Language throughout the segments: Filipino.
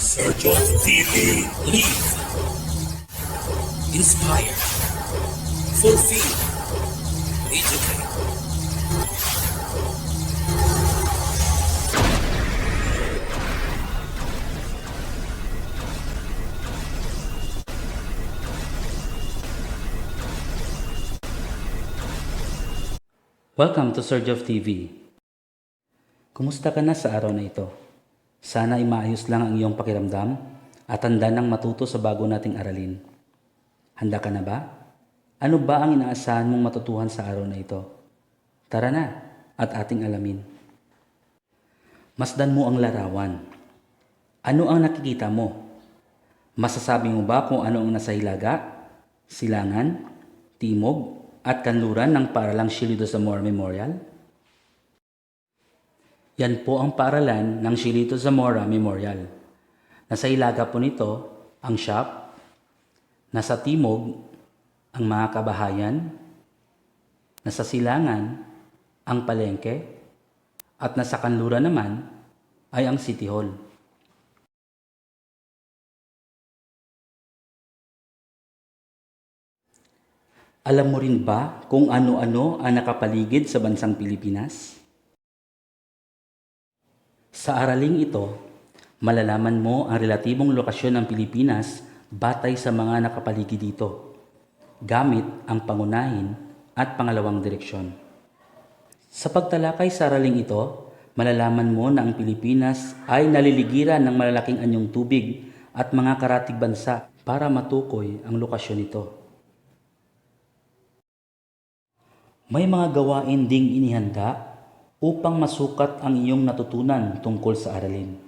Sergio TV. Lead, inspire, fulfill, educate. Welcome to Surge of TV. Kumusta ka na sa araw na ito? Sana ay maayos lang ang iyong pakiramdam at handa nang matuto sa bago nating aralin. Handa ka na ba? Ano ba ang inaasahan mong matutuhan sa araw na ito? Tara na at ating alamin. Masdan mo ang larawan. Ano ang nakikita mo? Masasabi mo ba kung ano ang nasa hilaga, silangan, timog, at kanluran ng paaralang Shili de Zamora Memorial? Yan po ang paaralan ng Shili de Zamora Memorial. Nasa hilaga po nito ang shop, nasa timog ang mga kabahayan, nasa silangan ang palengke, at nasa kanluran naman ay ang City Hall. Alam mo rin ba kung ano-ano ang nakapaligid sa bansang Pilipinas? Sa araling ito, malalaman mo ang relatibong lokasyon ng Pilipinas batay sa mga nakapaligid dito, gamit ang pangunahin at pangalawang direksyon. Sa pagtalakay sa araling ito, malalaman mo na ang Pilipinas ay naliligiran ng malalaking anyong tubig at mga karatig bansa para matukoy ang lokasyon nito. May mga gawain ding inihanda upang masukat ang iyong natutunan tungkol sa aralin.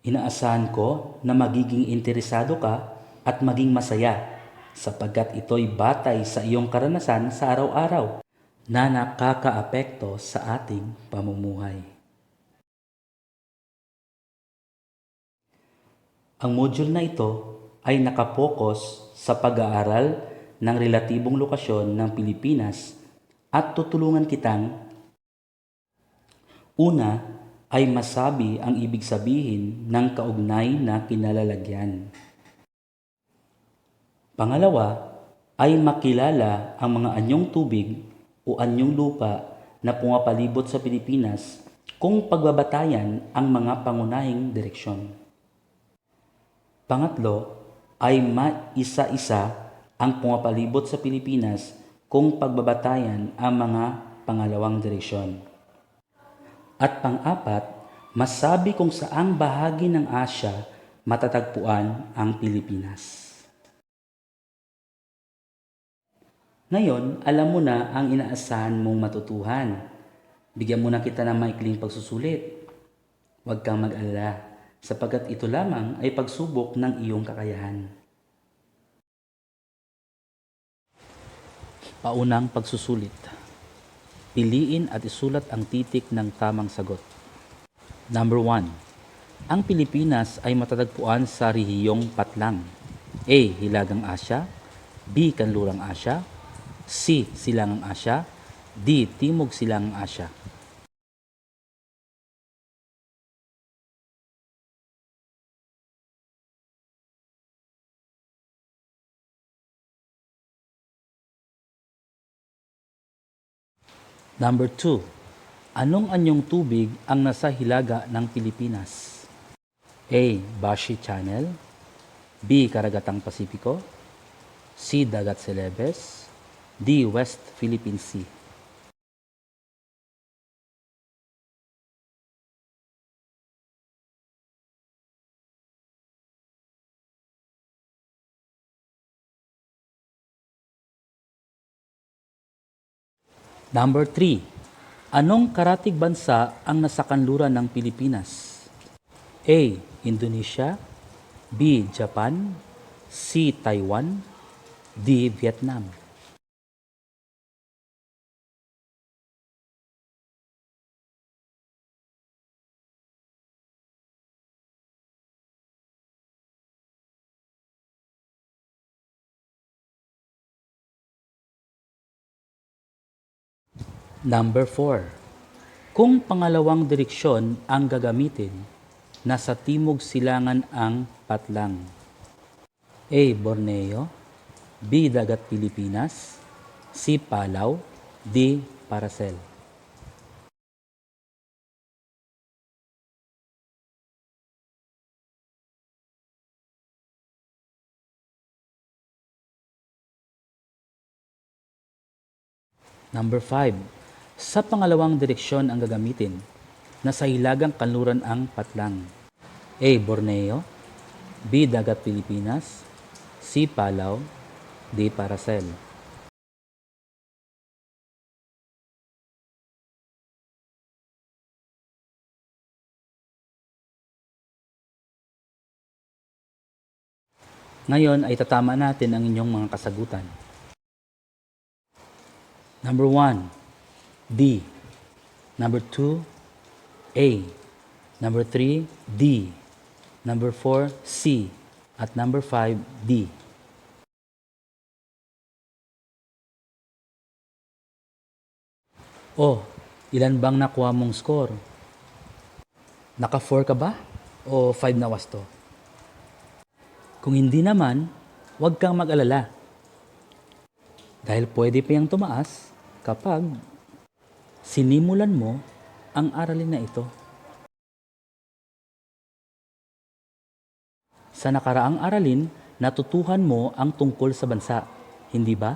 Inaasahan ko na magiging interesado ka at maging masaya sapagkat ito'y batay sa iyong karanasan sa araw-araw na nakakaapekto sa ating pamumuhay. Ang module na ito ay nakapokus sa pag-aaral ng relatibong lokasyon ng Pilipinas at tutulungan kitang una ay masabi ang ibig sabihin ng kaugnay na kinalalagyan. Pangalawa ay makilala ang mga anyong tubig o anyong lupa na pumapalibot sa Pilipinas kung pagbabatayan ang mga pangunahing direksyon. Pangatlo ay maisa-isa ang pumapalibot sa Pilipinas kung pagbabatayan ang mga pangalawang direksyon. At pang-apat, masabi kung saang bahagi ng Asya matatagpuan ang Pilipinas. Ngayon, alam mo na ang inaasahan mong matutuhan. Bigyan mo na kita ng maikling pagsusulit. Huwag kang mag-alala, sapagkat ito lamang ay pagsubok ng iyong kakayahan. Paunang pagsusulit. Piliin at isulat ang titik ng tamang sagot. Number 1. Ang Pilipinas ay matatagpuan sa rehiyong Patlang. A. Hilagang Asya. B. Kanlurang Asya. C. Silangang Asya. D. Timog Silangang Asya. Number 2. Anong anyong tubig ang nasa hilaga ng Pilipinas? A. Bashi Channel. B. Karagatang Pasipiko. C. Dagat Celebes. D. West Philippine Sea. Number 3. Anong karatig bansa ang nasa kanluran ng Pilipinas? A. Indonesia. B. Japan. C. Taiwan. D. Vietnam. Number 4. Kung pangalawang direksyon ang gagamitin, Nasa timog silangan ang Patlang. A. Borneo, B. Dagat Pilipinas, C. Palaw, D. Paracel. Number 5. Sa pangalawang direksyon ang gagamitin. Nasa hilagang kanluran ang Patlang. A. Borneo, B. Dagat Pilipinas, C. Palaw, D. Paracel. Ngayon ay tatama natin ang inyong mga kasagutan. Number 1, D. Number 2, A. Number 3, D. Number 4, C. At number 5, D. Oh, ilan bang nakuha mong score? Naka 4 ka ba? O 5 na wasto? Kung hindi naman, huwag kang mag-alala. Dahil pwede pa yung tumaas kapag sinimulan mo ang aralin na ito. Sa nakaraang aralin, natutuhan mo ang tungkol sa bansa, hindi ba?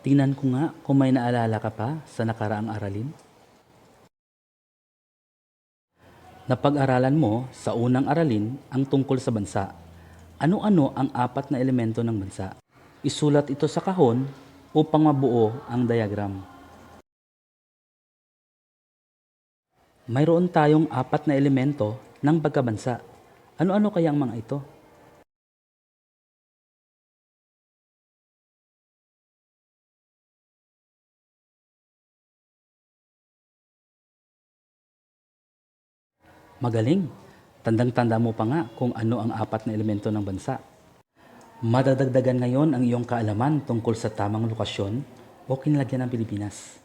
Tingnan ko nga kung may naalala ka pa sa nakaraang aralin. Napag-aralan mo sa unang aralin ang tungkol sa bansa. Ano-ano ang 4 na elemento ng bansa? Isulat ito sa kahon upang mabuo ang diagram. Mayroon tayong 4 na elemento ng pagkabansa. Ano-ano kaya ang mga ito? Magaling! Tandang-tanda mo pa nga kung ano ang 4 na elemento ng bansa. Madadagdagan ngayon ang iyong kaalaman tungkol sa tamang lokasyon o kinalagyan ng Pilipinas.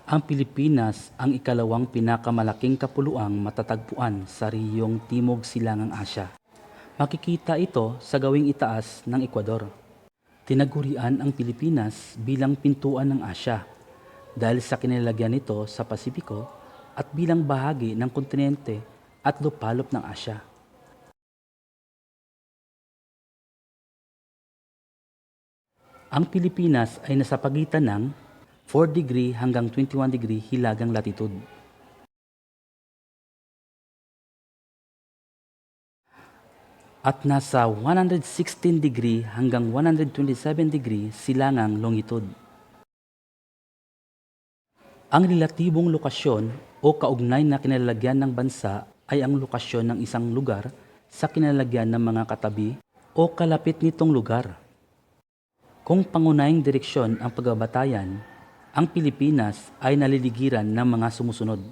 Ang Pilipinas ang ikalawang pinakamalaking kapuluang matatagpuan sa rehiyong Timog Silangang Asya. Makikita ito sa gawing itaas ng Ecuador. Tinagurian ang Pilipinas bilang pintuan ng Asya dahil sa kinalagyan nito sa Pasipiko at bilang bahagi ng kontinente at lupalop ng Asya. Ang Pilipinas ay nasa pagitan ng 4 degree hanggang 21 degree hilagang latitude. At nasa 116 degree hanggang 127 degree silangang longitude. Ang relatibong lokasyon o kaugnay na kinalalagyan ng bansa ay ang lokasyon ng isang lugar sa kinalalagyan ng mga katabi o kalapit nitong lugar. Kung pangunahing direksyon ang pagbabatayan, ang Pilipinas ay naliligiran ng mga sumusunod.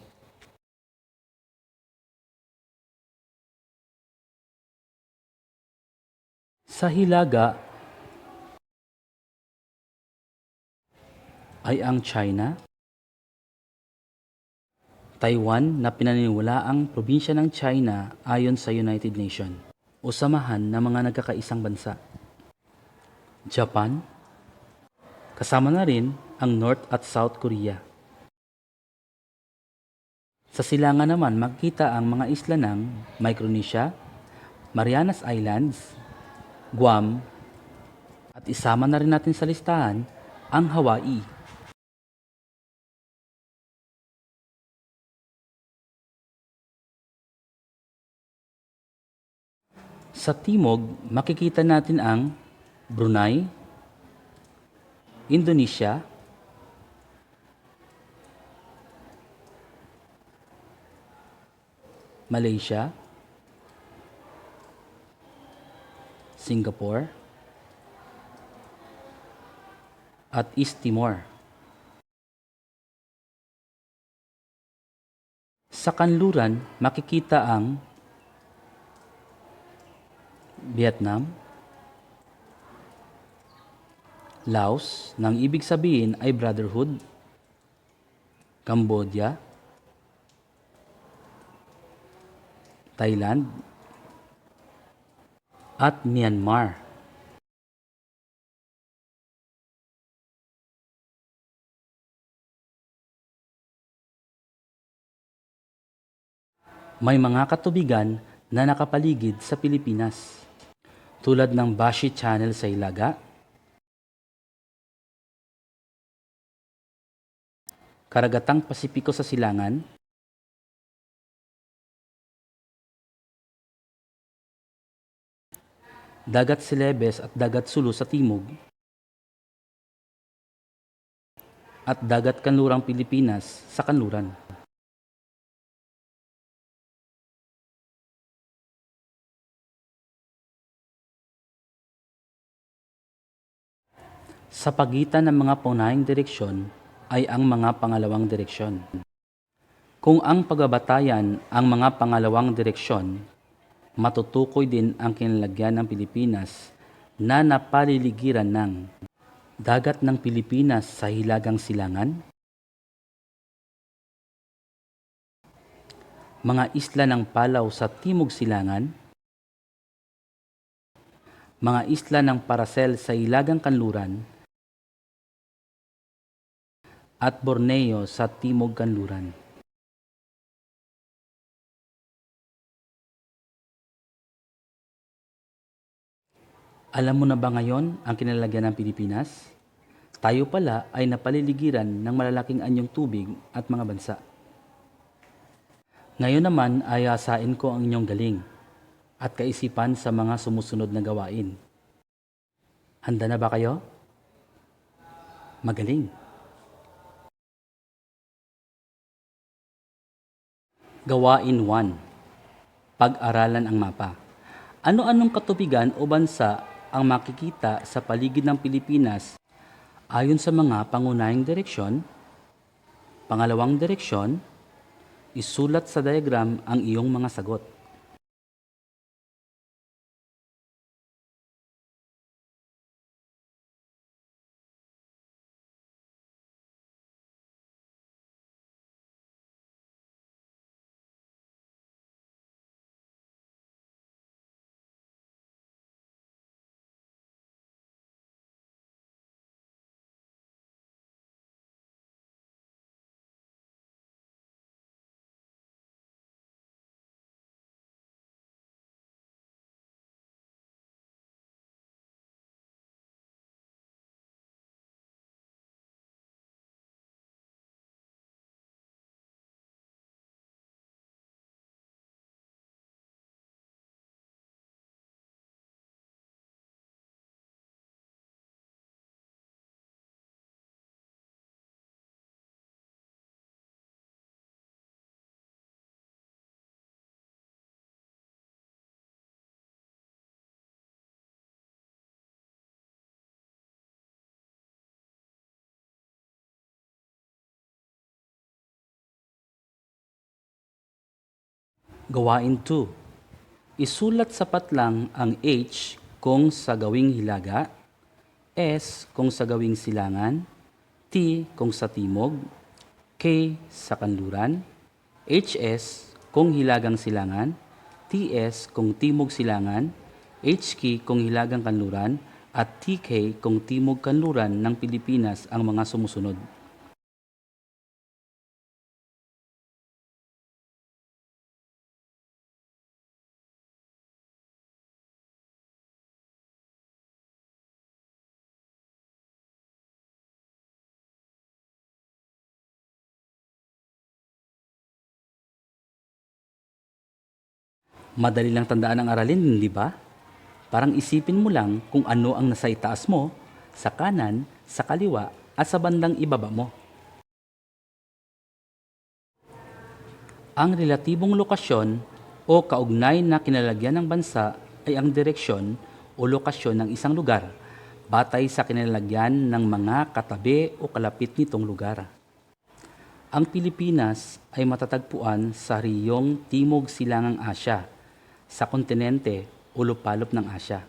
Sa hilaga ay ang China, Taiwan na pinaniniwalaang probinsya ng China ayon sa United Nations o samahan ng mga nagkakaisang bansa. Japan, kasama na rin ang North at South Korea. Sa silangan naman makikita ang mga isla ng Micronesia, Marianas Islands, Guam, at isama na rin natin sa listahan ang Hawaii. Sa timog, makikita natin ang Brunei, Indonesia, Malaysia, Singapore, at East Timor. Sa kanluran, makikita ang Vietnam, Laos, nang ibig sabihin ay brotherhood, Cambodia, Thailand, at Myanmar. May mga katubigan na nakapaligid sa Pilipinas, tulad ng Bashi Channel sa Ilaga, Karagatang Pasipiko sa Silangan, Dagat Celebes at Dagat Sulu sa Timog, at Dagat Kanlurang Pilipinas sa kanluran. Sa pagitan ng mga paunahing direksyon ay ang mga pangalawang direksyon. Kung ang pagbabatayan ang mga pangalawang direksyon, matutukoy din ang kinalagyan ng Pilipinas na napaliligiran ng dagat ng Pilipinas sa Hilagang Silangan, mga isla ng Palaw sa Timog Silangan, mga isla ng Paracel sa Hilagang Kanluran, at Borneo sa Timog Kanluran. Alam mo na ba ngayon ang kinalagyan ng Pilipinas? Tayo pala ay napaliligiran ng malalaking anyong tubig at mga bansa. Ngayon naman ay asain ko ang inyong galing at kaisipan sa mga sumusunod na gawain. Handa na ba kayo? Magaling! Gawain 1. Pag-aralan ang mapa. Ano-anong katubigan o bansa ang makikita sa paligid ng Pilipinas ayon sa mga pangunahing direksyon? Pangalawang direksyon, isulat sa diagram ang iyong mga sagot. Gawain 2. Isulat sa patlang ang H kung sa gawing hilaga, S kung sa gawing silangan, T kung sa timog, K sa kanluran, HS kung hilagang silangan, TS kung timog silangan, HK kung hilagang kanluran, at TK kung timog kanluran ng Pilipinas ang mga sumusunod. Madali lang tandaan ang aralin, hindi ba? Parang isipin mo lang kung ano ang nasa itaas mo, sa kanan, sa kaliwa, at sa bandang ibaba mo. Ang relatibong lokasyon o kaugnay na kinalagyan ng bansa ay ang direksyon o lokasyon ng isang lugar batay sa kinalagyan ng mga katabi o kalapit nitong lugar. Ang Pilipinas ay matatagpuan sa reyong Timog Silangang Asya, sa kontinente o lupalop ng Asya.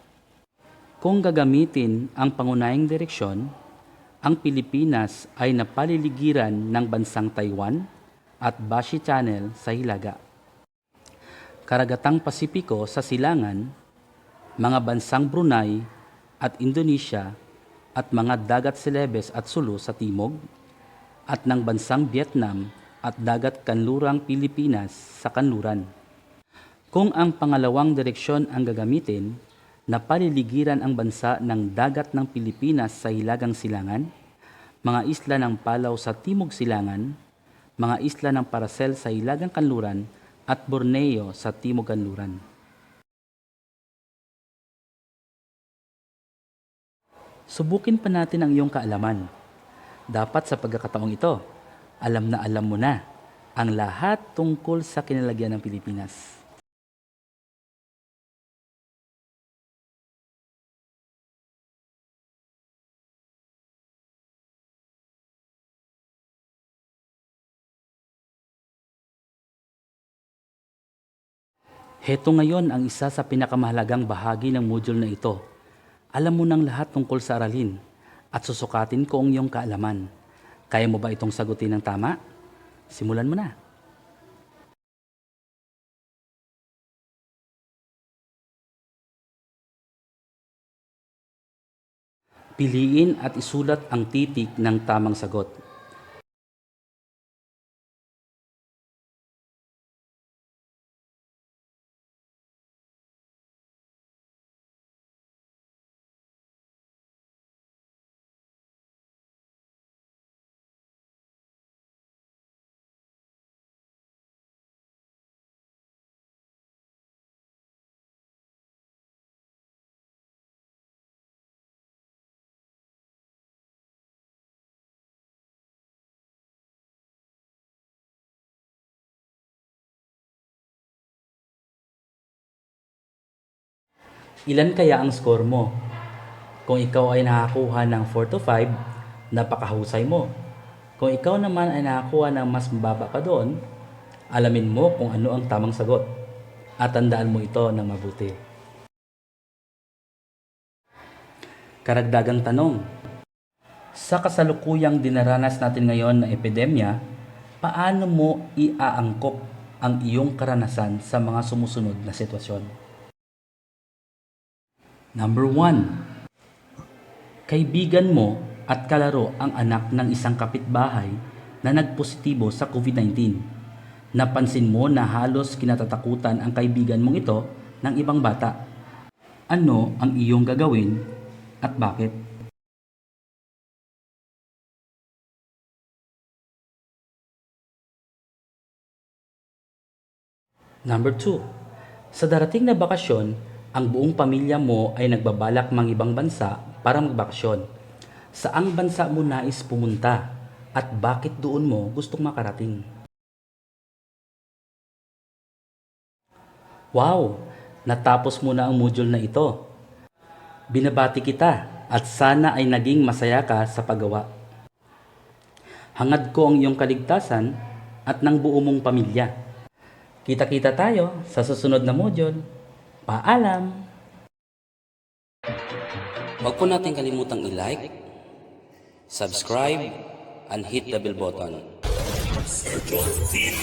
Kung gagamitin ang pangunahing direksyon, ang Pilipinas ay napaliligiran ng bansang Taiwan at Bashi Channel sa Hilaga. Karagatang Pasipiko sa silangan, mga bansang Brunei at Indonesia at mga dagat Celebes at Sulu sa timog, at ng bansang Vietnam at dagat kanlurang Pilipinas sa kanluran. Kung ang pangalawang direksyon ang gagamitin, na paliligiran ang bansa ng dagat ng Pilipinas sa Hilagang Silangan, mga isla ng Palaw sa Timog Silangan, mga isla ng Paracel sa Hilagang Kanluran, at Borneo sa Timog Kanluran. Subukin pa natin ang iyong kaalaman. Dapat sa pagkakataong ito, alam na alam mo na ang lahat tungkol sa kinalagyan ng Pilipinas. Heto ngayon ang isa sa pinakamahalagang bahagi ng module na ito. Alam mo ng lahat tungkol sa aralin at susukatin ko ang iyong kaalaman. Kaya mo ba itong sagutin ng tama? Simulan mo na. Piliin at isulat ang titik ng tamang sagot. Ilan kaya ang score mo? Kung ikaw ay nakakuha ng 4 to 5, napakahusay mo. Kung ikaw naman ay nakakuha ng mas mababa pa doon, alamin mo kung ano ang tamang sagot. At tandaan mo ito ng mabuti. Karagdagang tanong. Sa kasalukuyang dinaranas natin ngayon na epidemya, paano mo iaangkop ang iyong karanasan sa mga sumusunod na sitwasyon? Number 1. Kaibigan mo at kalaro ang anak ng isang kapitbahay na nagpositibo sa COVID-19. Napansin mo na halos kinatatakutan ang kaibigan mong ito ng ibang bata. Ano ang iyong gagawin at bakit? Number 2. Sa darating na bakasyon, ang buong pamilya mo ay nagbabalak mangibang bansa para magbakasyon. Saang bansa mo nais pumunta at bakit doon mo gustong makarating? Wow! Natapos mo na ang module na ito. Binabati kita at sana ay naging masaya ka sa paggawa. Hangad ko ang iyong kaligtasan at ng buo mong pamilya. Kita-kita tayo sa susunod na module. Paalam! Huwag po natin kalimutang i-like, subscribe, and hit the bell button. Sergeant TV